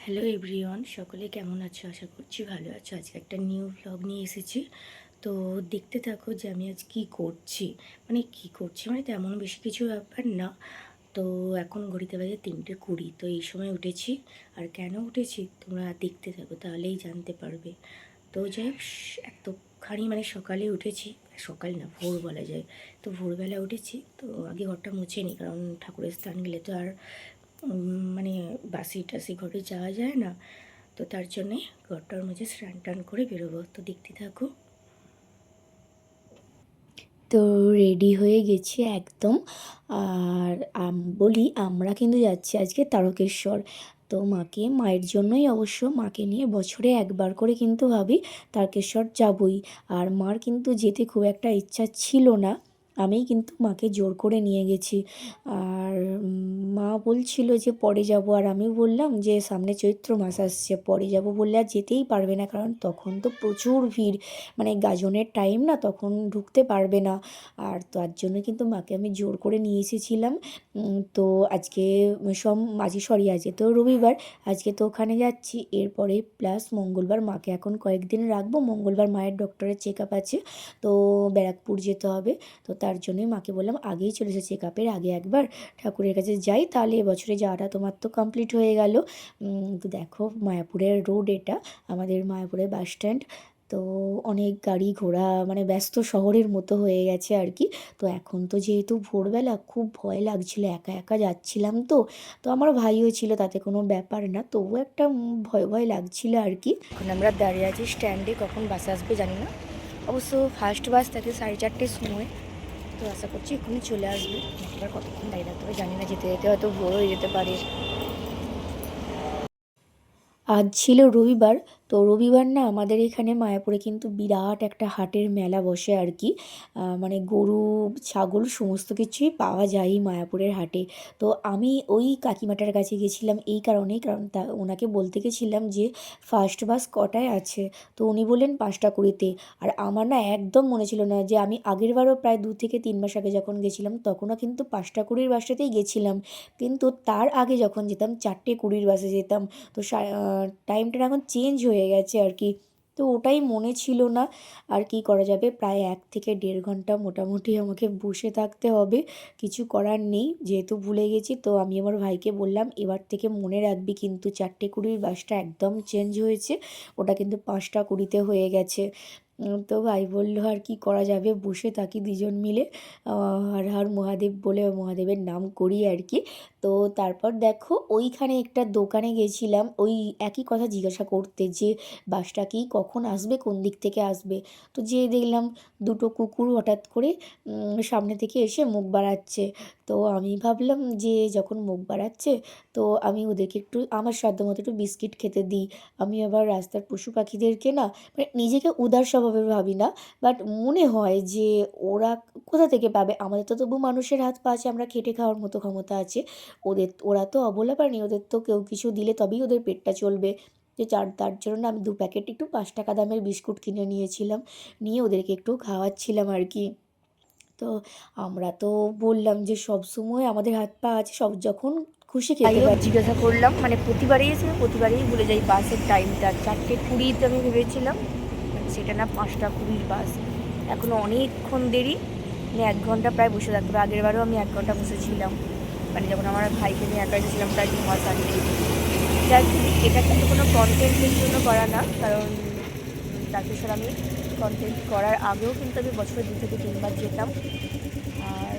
Hello everyone, সকলে কেমন আছো? আশা করছি ভালো আছো। আজকে একটা নিউ ভ্লগ নিয়ে এসেছি। তো দেখতে থাকো যে আমি আজ কী করছি। মানে তেমন বেশি কিছু ব্যাপার না। তো এখন ঘড়িতে বাজে 3:20। তো এই সময় উঠেছি। আর কেন উঠেছি তোমরা দেখতে থাকো, তাহলেই জানতে পারবে। তো যাই হোক, এতখানি সকালে উঠেছি। সকাল না, ভোর বলা যায়। তো ভোরবেলা উঠেছি, তো আগে ঘরটা মুছে নিই, কারণ ঠাকুরের স্থান গেলে তো আর বাসি টাসি ঘরে যাওয়া যায় না। তো তার জন্যে ঘরটার মধ্যে স্নান টান করে বেরোবো। তো দেখতে থাকো। তো রেডি হয়ে গেছি একদম। আর বলি, আমরা কিন্তু যাচ্ছি আজকে তারকেশ্বর। তো মায়ের জন্যই অবশ্য, মাকে নিয়ে বছরে একবার করে কিন্তু ভাবি তারকেশ্বর যাবই। আর মার কিন্তু যেতে খুব একটা ইচ্ছা ছিল না, আমিই কিন্তু মাকে জোর করে নিয়ে গেছি। আর মা বলছিল যে পরে যাব, আর আমি বললাম যে সামনে চৈত্র মাস আসছে, পরে যাব বললে আর যেতেই পারবে না, কারণ তখন তো প্রচুর ভিড়, গাজনের টাইম না, তখন ঢুকতে পারবে না। আর তার জন্য কিন্তু মাকে আমি জোর করে নিয়ে এসেছিলাম। তো আজকে আজকে তো রবিবার, আজকে তো ওখানে যাচ্ছি। এরপরে প্লাস মঙ্গলবার মাকে এখন কয়েকদিন রাখবো, মঙ্গলবার মায়ের ডক্টরের চেক আপ আছে, তো ব্যারাকপুর যেতে হবে। তো তার জন্যই মাকে বললাম আগেই চলে এসে চেক আপের আগে একবার ঠাকুরের কাছে যাই, তাহলে এবছরে যাওয়াটা তোমার তো কমপ্লিট হয়ে গেল। তো দেখো, মায়াপুরের রোড এটা, আমাদের মায়াপুরের বাস স্ট্যান্ড। তো অনেক গাড়ি ঘোড়া, ব্যস্ত শহরের মতো হয়ে গেছে আর কি। তো এখন তো যেহেতু ভোরবেলা, খুব ভয় লাগছিল, একা একা যাচ্ছিলাম। তো আমার ভাইও ছিল, তাতে কোনো ব্যাপার না, তবু একটা ভয় ভয় লাগছিল আর কি। এখন আমরা দাঁড়িয়ে আছি স্ট্যান্ডে, কখন বাস আসবে জানি না। অবশ্য ফার্স্ট বাস থাকে 4:30-র সময়। তো আশা করছি এক্ষুনি চলে আসবে। এবার কতক্ষণ দাঁড়িয়ে থাকতে হবে জানি না, যেতে যেতে হয়তো ভোর হয়ে যেতে পারে। আজ ছিল রবিবার। তো রবিবার না, আমাদের এখানে মায়াপুরে কিন্তু বিরাট একটা হাটের মেলা বসে আর কি। গরু ছাগল সমস্ত কিছুই পাওয়া যায় মায়াপুরের হাটে। তো আমি ওই কাকিমাটার কাছে গেছিলাম এই কারণেই, কারণ ওনাকে বলতে গেছিলাম যে ফার্স্ট বাস কটায় আছে। তো উনি বললেন 5:20-তে। আর আমার না একদম মনে ছিল না, যে আমি আগের বারও প্রায় 2 থেকে 3 মাস আগে যখন গেছিলাম, তখনও কিন্তু 5:20 বাসটাতেই গেছিলাম। কিন্তু তার আগে যখন যেতাম 4:20 বাসে যেতাম। তো টাইমটা এখন চেঞ্জ হয়ে গেছে আর কি। তো ওটাই মনে ছিল না। আর কি করা যাবে, প্রায় 1 থেকে 1.5 ঘন্টা মোটামুটি আমাকে বসে থাকতে হবে। কিছু করার নেই, যেহেতু ভুলে গেছি। তো আমি আমার ভাইকে বললাম এবার থেকে মনে রাখবি, কিন্তু 4:20 বাসটা একদম চেঞ্জ হয়েছে, ওটা কিন্তু 5:20-তে হয়ে গেছে। তো ভাই বললো আর কি করা যাবে, বসে থাকি দুজন মিলে। হর হর মহাদেব বলে মহাদেবের নাম করি আর কি। তো তারপর দেখো, ওইখানে একটা দোকানে গেছিলাম ওই একই কথা জিজ্ঞাসা করতে, যে বাসটা কি কখন আসবে, কোন দিক থেকে আসবে। তো যেয়ে দেখলাম দুটো কুকুর হঠাৎ করে সামনে থেকে এসে মুখ বাড়াচ্ছে। তো আমি ভাবলাম যে যখন মুখ বাড়াচ্ছে, তো আমি ওদেরকে একটু আমার সাধ্য মতো একটু বিস্কিট খেতে দিই। আমি আবার রাস্তার পশু পাখিদেরকে না, নিজেকে উদার স্বভাবের ভাবি না, বাট মনে হয় যে ওরা কোথা থেকে পাবে, আমাদের তো তবু মানুষের হাত পা আছে, আমরা খেটে খাওয়ার মতো ক্ষমতা আছে। ওরা তো অবলা প্রাণী, ওদের তো কেউ কিছু দিলে তবেই ওদের পেটটা চলবে। যে তার জন্য না আমি 2 প্যাকেট একটু 5 টাকা দামের বিস্কুট কিনে নিয়েছিলাম, নিয়ে ওদেরকে একটু খাওয়াচ্ছিলাম আর কি। তো আমরা তো বললাম যে সব সময় আমাদের হাত পা আছে, সব যখন খুশি খেতে পারি। জিজ্ঞাসা করলাম, প্রতিবারেই ভুলে যাই বাসের টাইমটা। 4:20 আমি ভেবেছিলাম, সেটা না 5:20 বাস। এখনও অনেকক্ষণ দেরি, 1 ঘন্টা প্রায় বসে থাকতে হবে। আগের বারেও আমি 1 ঘন্টা বসেছিলাম, যখন আমার ভাইকে নিয়ে একা এসেছিলাম প্রায় 2 মাস আগে। যাই হোক, এটা কিন্তু কোনো কন্টেন্টের জন্য করা না, কারণ তারপর আমি কন্টেন্ট করার আগেও কিন্তু আমি বছরে 2 থেকে 3 বার যেতাম। আর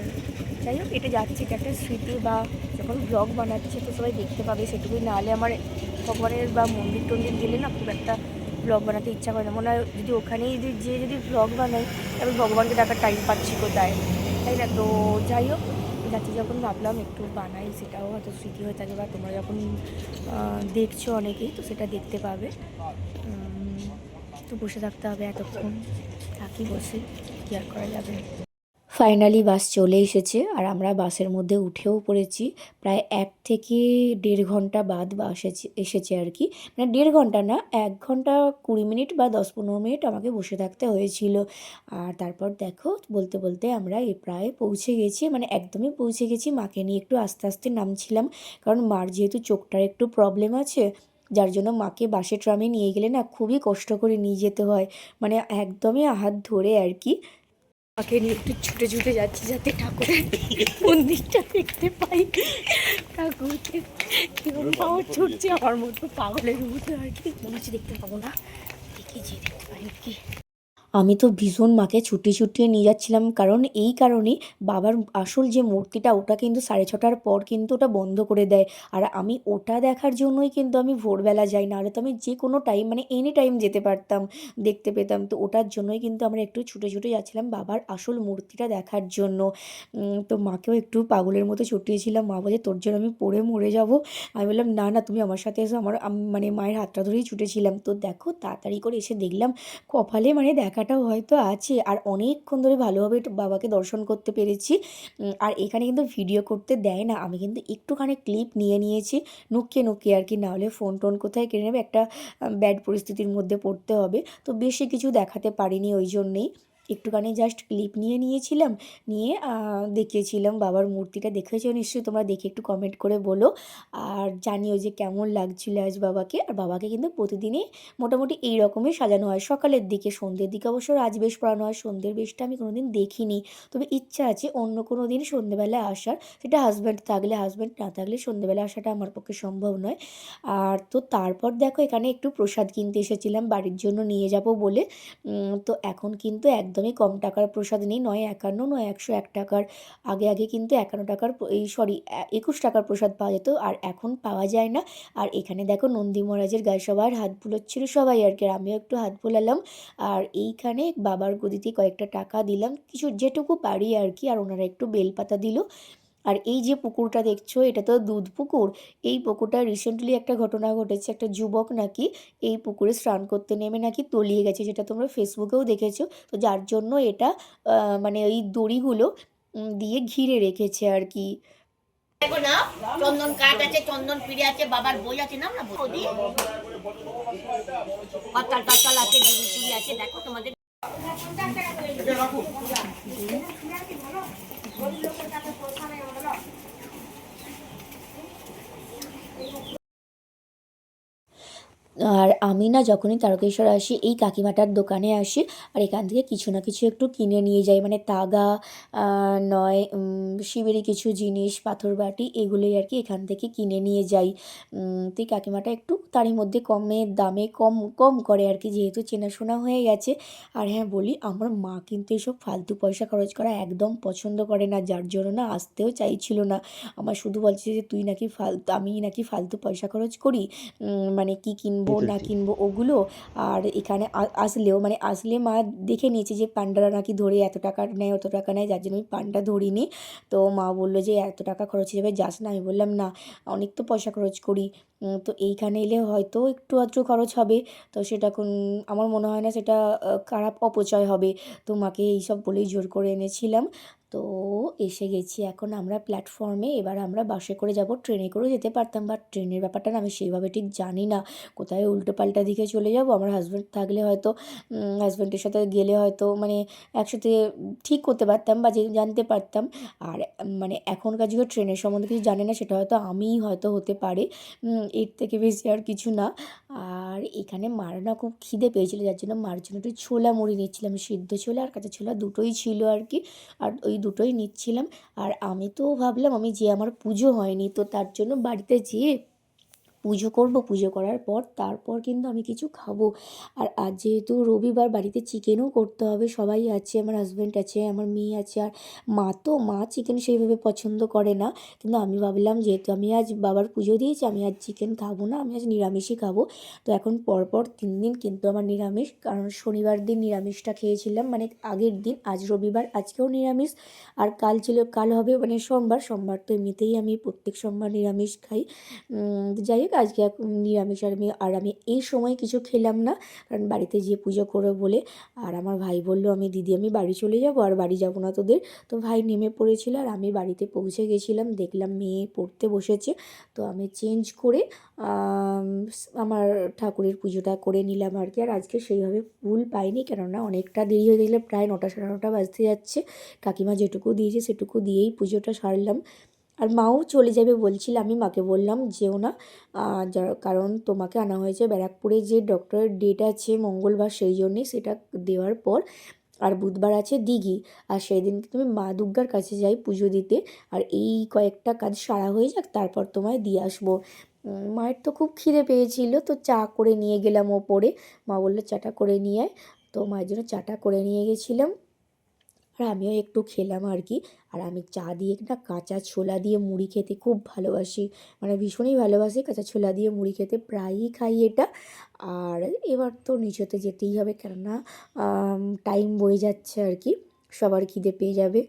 যাই হোক, এটা যাচ্ছি, এটা একটা স্মৃতি, বা যখন ব্লগ বানাচ্ছি তো সবাই দেখতে পাবে সেটুকুই। নাহলে আমার ভগবানের বা মন্দির টন্দির গেলে না খুব একটা ব্লগ বানাতে ইচ্ছা করে না। মনে হয় যদি ওখানেই যদি ব্লগ বানাই, আমি ভগবানকে ডাকার টাইম পাচ্ছি কোথায়, তাই না? তো যাই হোক, যাচ্ছি যখন ভাবলাম একটু বানাই, সেটাও হয়তো স্মৃতি হয়ে থাকে, বা তোমরা যখন দেখছো অনেকেই, তো সেটা দেখতে পাবে। তো বসে থাকতে হবে এতক্ষণ, থাকি বসে, কি আর করা যাবে। ফাইনালি বাস চলে এসেছে, আর আমরা বাসের মধ্যে উঠেও পড়েছি। প্রায় 1 থেকে 1.5 ঘন্টা বাদ বাস এসেছে আর কি। 1.5 ঘন্টা না, 1 ঘন্টা 20 মিনিট বা 10-15 মিনিট আমাকে বসে থাকতে হয়েছিল। আর তারপর দেখো, বলতে বলতে আমরা প্রায় পৌঁছে গেছি, একদমই পৌঁছে গেছি। মাকে নিয়ে একটু আস্তে আস্তে নামছিলাম, কারণ মার যেহেতু চোখটার একটু প্রবলেম আছে, যার জন্য মাকে বাসে ট্রামে নিয়ে গেলে না খুবই কষ্ট করে নিয়ে যেতে হয়, মানে একদমই হাত ধরে আর কি। মাকে নিয়ে একটু ছুটে ছুটে যাচ্ছি যাতে ঠাকুরের মন্দিরটা দেখতে পাই। ঠাকুরকে কিরকম পাওয়ার ছুটছে, আমার মতো পাগলের মতো আর কি। মনে হচ্ছে দেখতে পাবো না, দেখি যে দেখতে পাই আর কি। আমি তো ভীষণ মাকে ছুটিয়ে ছুটিয়ে নিয়ে যাচ্ছিলাম, কারণ এই কারণেই বাবার আসল যে মূর্তিটা ওটা কিন্তু 6:30টার পর কিন্তু ওটা বন্ধ করে দেয়। আর আমি ওটা দেখার জন্যই কিন্তু আমি ভোরবেলা যাই, নাহলে তো আমি যে কোনো টাইম মানে এনি টাইম যেতে পারতাম, দেখতে পেতাম। তো ওটার জন্যই কিন্তু আমরা একটু ছুটে ছুটে যাচ্ছিলাম বাবার আসল মূর্তিটা দেখার জন্য। তো মাকেও একটু পাগলের মতো ছুটিয়েছিলাম। মা বলে তোর জন্য আমি পড়ে মরে যাব। আমি বললাম না না, তুমি আমার সাথে এসো। মানে মায়ের হাতটা ধরেই ছুটেছিলাম। তো দেখো তাড়াতাড়ি করে এসে দেখলাম কপালে মানে দেখাটাও হয়তো আছে, আর অনেকক্ষণ ধরে ভালোভাবে একটু বাবাকে দর্শন করতে পেরেছি। আর এখানে কিন্তু ভিডিও করতে দেয় না, আমি কিন্তু একটুখানি ক্লিপ নিয়ে নিয়েছি নুকিয়ে নুকিয়ে আর কি, নাহলে ফোন টোন কোথায় কেড়ে নেবে, একটা ব্যাড পরিস্থিতির মধ্যে পড়তে হবে। তো বেশি কিছু দেখাতে পারিনি, ওই জন্যেই একটুখানি জাস্ট ক্লিপ নিয়ে নিয়েছিলাম, নিয়ে দেখিয়েছিলাম বাবার মূর্তিটা। দেখেছো নিশ্চয়ই তোমরা, দেখে একটু কমেন্ট করে বলো আর জানিও যে কেমন লাগছিল আজ বাবাকে। আর বাবাকে কিন্তু প্রতিদিনই মোটামুটি এই রকমই সাজানো হয়, সকালের দিকে, সন্ধ্যের দিকে অবশ্য রাজবেশ পরানো হয়। সন্ধ্যের বেশটা আমি কোনোদিন দেখিনি, তবে ইচ্ছা আছে অন্য কোনো দিন সন্ধ্যেবেলায় আসার। সেটা হাজব্যান্ড থাকলে, হাজব্যান্ড না থাকলে সন্ধ্যেবেলা আসাটা আমার পক্ষে সম্ভব নয়। আর তো তারপর দেখো এখানে একটু প্রসাদ কিনতে এসেছিলাম বাড়ির জন্য নিয়ে যাব বলে। তো এখন কিন্তু একদমই কম টাকার প্রসাদ নেই, নয় 51 নয় 101 টাকার। আগে আগে কিন্তু 51 টাকার এই সরি 21 টাকার প্রসাদ পাওয়া যেত, আর এখন পাওয়া যায় না। আর এখানে দেখো নন্দী মহারাজের গায়ে সবার হাত বুলোচ্ছিল সবাই আর কি, আর আমিও একটু হাত বুলালাম। আর এইখানে বাবার গদিতে কয়েকটা টাকা দিলাম, কিছু যেটুকু পারি আর কি। আর ওনারা একটু বেলপাতা দিল। আর এই যে পুকুরটা দেখছো এটা তো দুধ পুকুর। এই পুকুরটা রিসেন্টলি একটা ঘটনা ঘটেছে, একটা যুবক নাকি এই পুকুরে স্নান করতে নেমে নাকি তলিয়ে গেছে, যেটা তোমরা ফেসবুকেও দেখেছো। তো যার জন্য এটা মানে ওই দড়িগুলো দিয়ে ঘিরে রেখেছে আর কি। দেখো না, চন্দন কাঠ আছে, চন্দন পিড়ে আছে, বাবার বই আছে, নাও না বৌদি, পাতাল টাতাল আছে, দুড়ি টুড়ি আছে, দেখো তোমাদের। আর আমি না যখনই তারকেশ্বর আসি এই কাকিমাটার দোকানে আসি, আর এখান থেকে কিছু না কিছু একটু কিনে নিয়ে যাই, মানে তাগা নয় শিবেরই কিছু জিনিস, পাথর বাটি, এগুলোই আর কি এখান থেকে কিনে নিয়ে যাই। তো এই কাকিমাটা একটু তারই মধ্যে কমে দামে কম কম করে আর কি, যেহেতু চেনাশোনা হয়ে গেছে। আর হ্যাঁ বলি, আমার মা কিন্তু এসব ফালতু পয়সা খরচ করা একদম পছন্দ করে না, যার জন্য না আসতেও চাইছিল না। আমার শুধু বলছে যে তুই নাকি ফালতু, আমি নাকি ফালতু পয়সা খরচ করি, মানে কি কিনবো না কিনবো ওগুলো। আর এখানে আসলেও মানে আসলে মা দেখে নিয়েছে যে পান্ডারা নাকি ধরে এত টাকা নেয় অত টাকা নেয়, যার জন্য আমি পান্ডা ধরিনি। তো মা বললো যে এত টাকা খরচ হয়ে যাবে, যাস না। আমি বললাম না, অনেক তো পয়সা খরচ করি। তো এইখানে এলে হয়তো একটু আধটু খরচ হবে, তো সেটা আমার মনে হয় না সেটা খারাপ অপচয় হবে। তো মাকে এইসব বলেই জোর করে এনেছিলাম। তো এসে গেছি এখন আমরা প্ল্যাটফর্মে, এবার আমরা বাসে করে যাব, ট্রেনে করেও যেতে পারতাম, বাট ট্রেনের ব্যাপারটা না আমি সেইভাবে ঠিক জানি না, কোথায় উল্টো পাল্টা দিকে চলে যাব। আমার হাজব্যান্ড থাকলে হয়তো হাজব্যান্ডের সাথে গেলে হয়তো মানে একসাথে ঠিক করতে পারতাম বা জানতে পারতাম। আর মানে এখনকার যুগে ট্রেনের সম্বন্ধে কিছু জানে না, সেটা হয়তো আমিই হয়তো হতে পারে, এর থেকে বেশি আর কিছু না। আর এখানে মার না খুব খিদে পেয়েছিল, যার জন্য মার জন্য একটু ছোলা মুড়ি নিচ্ছিলাম, সিদ্ধ ছোলা আর কাঁচা ছোলা দুটোই ছিল আর কি। আর ওই দুটোই নিচ্ছিলাম। আর আমি তো ভাবলাম আমি যে আমার পুজো হয়নি, তো তার জন্য বাড়িতে যেয়ে পুজো করব, পুজো করার পর তারপর কিন্তু আমি কিছু খাবো। আর আজ যেহেতু রবিবার, বাড়িতে চিকেনও করতে হবে, সবাই আছে, আমার হাজব্যান্ড আছে, আমার মেয়ে আছে। আর মা চিকেন সেইভাবে পছন্দ করে না, কিন্তু আমি ভাবলাম যেহেতু আমি আজ বাবার পুজো দিয়েছি, আমি আজ চিকেন খাবো না, আমি আজ নিরামিষই খাবো। তো এখন পরপর 3 দিন কিন্তু আমার নিরামিষ, কারণ শনিবার দিন নিরামিষটা খেয়েছিলাম, মানে আগের দিন। আজ রবিবার, আজকেও নিরামিষ। আর কাল হবে মানে সোমবার। সোমবার তো এমনিতেই আমি প্রত্যেক সোমবার নিরামিষ খাই। যাই হোক, আজকে নিরামিষ। আর আমি এই সময় কিছু খেলাম না, কারণ বাড়িতে গিয়ে পুজো করবো বলে। আর আমার ভাই বলল দিদি আমি বাড়ি চলে যাব, আর বাড়ি যাব না তোদের। তো ভাই নেমে পড়েছিল, আর আমি বাড়িতে পৌঁছে গেছিলাম, দেখলাম মেয়ে পড়তে বসেছে। তো আমি চেঞ্জ করে আমার ঠাকুরের পুজোটা করে নিলাম আর কি। আর আজকে সেইভাবে ফুল পাইনি, কেননা অনেকটা দেরি হয়ে গেলে, প্রায় 9টা 9:30 বাজতে যাচ্ছে। কাকিমা যেটুকু দিয়েছে সেটুকু দিয়েই পুজোটা সারলাম। আর মাও চলে যাবে বলছিল, আমি মাকে বললাম যেও না, কারণ তোমাকে আনা হয়েছে ব্যারাকপুরে যে ডক্টরের ডেট আছে মঙ্গলবার, সেই জন্যেই সেটা দেওয়ার পর আর বুধবার আছে দিঘি, আর সেই দিনকে তুমি মা দুর্গার কাছে যাই পুজো দিতে, আর এই কয়েকটা কাজ সারা হয়ে যাক তারপর তোমায় দিয়ে আসবো। মায়ের তো খুব খিদে পেয়েছিল, তো চা করে নিয়ে গেলাম ওপরে। মা বললো চাটা করে নিয়ে আয়, তো মায়ের জন্য চাটা করে নিয়ে গেছিলাম, আর আমিও একটু খেলাম আর কি। আর আমি চা দিয়ে না কাঁচা ছোলা দিয়ে মুড়ি খেতে খুব ভালোবাসি, মানে ভীষণই ভালোবাসি কাঁচা ছোলা দিয়ে মুড়ি খেতে, প্রায়ই খাই এটা। আর এবার তো নিচেতে যেতেই হবে, কেননা টাইম বয়ে যাচ্ছে আর কি, সবার খিদে পেয়ে যাবে।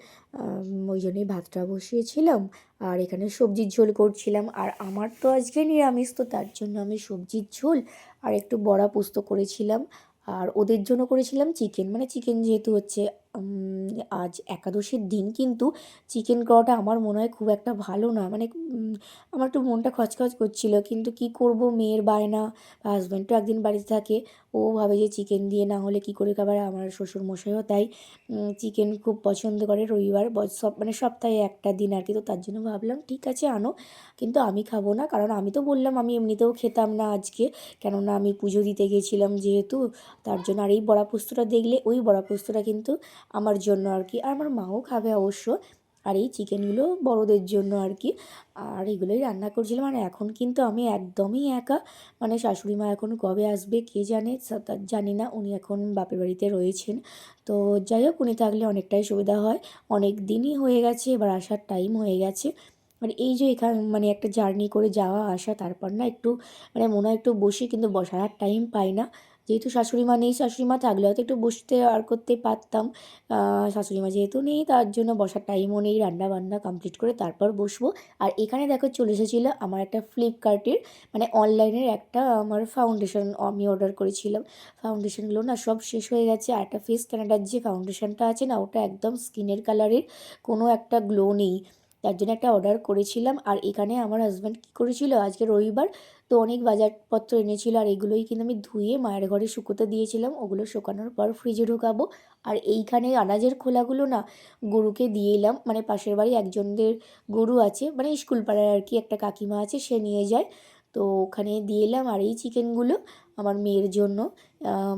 ওই জন্যই ভাতটা বসিয়েছিলাম, আর এখানে সবজির ঝোল করছিলাম। আর আমার তো আজকে নিরামিষ, তো তার জন্য আমি সবজির ঝোল আর একটু বড়া পোস্ত করেছিলাম। আর ওদের জন্য করেছিলাম চিকেন, মানে চিকেন যেহেতু হচ্ছে আজ একাদশীর দিন, কিন্তু চিকেন করাটা আমার মনে হয় খুব একটা ভালো না, মানে আমার একটু মনটা খচখচ করছিল, কিন্তু কি করব, মেয়ের বায়না। হাজব্যান্ডও একদিন বাড়িতে থাকে, ও ভাবে যে চিকেন দিয়ে না হলে কি করে খাবার। আমার শ্বশুরমশাইও তাই চিকেন খুব পছন্দ করে, রবিবার মানে সপ্তাহে একটা দিন আর কি। তো তার জন্য ভাবলাম ঠিক আছে আনো, কিন্তু আমি খাবো না, কারণ আমি তো বললাম আমি এমনিতেও খেতাম না আজকে, কেননা আমি পুজো দিতে গেছিলাম যেহেতু, তার জন্য। আর এই বড়া পোস্তটা দেখলে, ওই বড়া পোস্তটা কিন্তু আমার জন্য আর কি, আর আমার মাও খাবে অবশ্য। আর এই চিকেনগুলো বড়দের জন্য আর কি। আর এগুলোই রান্না করছিলাম। আর এখন কিন্তু আমি একদমই একা, মানে শাশুড়ি মা এখন কবে আসবে কে জানে, জানি না, উনি এখন বাপের বাড়িতে রয়েছেন। তো যাই হোক, উনি থাকলে অনেকটাই সুবিধা হয়, অনেক দিনই হয়ে গেছে, এবার আসার টাইম হয়ে গেছে। মানে এই যে এখানে মানে একটা জার্নি করে যাওয়া আসা, তারপর না একটু মানে মনে হয় একটু বসি, কিন্তু বসার আর টাইম পাই না, যেহেতু শাশুড়ি মা নেই। শাশুড়ি মা থাকলে হয়তো একটু বসতে আর করতে পারতাম, শাশুড়ি মা যেহেতু নেই তার জন্য বসার টাইমও নেই, রান্না বান্না কমপ্লিট করে তারপর বসবো। আর এখানে দেখো চলে এসেছিলো আমার একটা ফ্লিপকার্টের, মানে অনলাইনের একটা আমার ফাউন্ডেশন আমি অর্ডার করেছিলাম। ফাউন্ডেশনগুলো না সব শেষ হয়ে গেছে, আর একটা ফেস ক্যানাডার যে ফাউন্ডেশনটা আছে না, ওটা একদম স্কিনের কালারের, কোনো একটা গ্লো নেই, তার জন্য একটা অর্ডার করেছিলাম। আর এখানে আমার হাজব্যান্ড কী করেছিল, আজকে রবিবার তো অনেক বাজারপত্র এনেছিল, আর এগুলোই কিন্তু আমি ধুয়ে মায়ের ঘরে শুকোতে দিয়েছিলাম, ওগুলো শুকানোর পর ফ্রিজে ঢোকাবো। আর এইখানে আনাজের খোলাগুলো না গরুকে দিয়ে এলাম, মানে পাশের বাড়ি একজনদের গরু আছে, মানে স্কুল পাড়ার আর কি, একটা কাকিমা আছে, সে নিয়ে যায়, তো ওখানে দিয়ে এলাম। আর এই চিকেনগুলো আমার মেয়ের জন্য,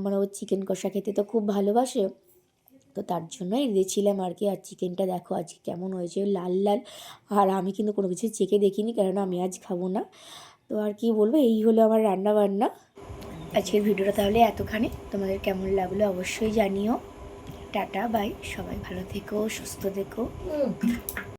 মানে ও চিকেন কষা খেতে তো খুব ভালোবাসে, তো তার জন্যই দিয়েছিলাম আর কি। আর চিকেনটা দেখো আজকে কেমন হয়েছে, লাল লাল। আর আমি কিন্তু কোনো কিছু চেখে দেখিনি, কারণ আমি আজ খাবো না। তো আর কি বলবো, এই হলো আমার রান্না বান্না। আজকের ভিডিওটা তাহলে এতখানি, তোমাদের কেমন লাগলো অবশ্যই জানিও। টাটা বাই, সবাই ভালো থেকো, সুস্থ থেকো।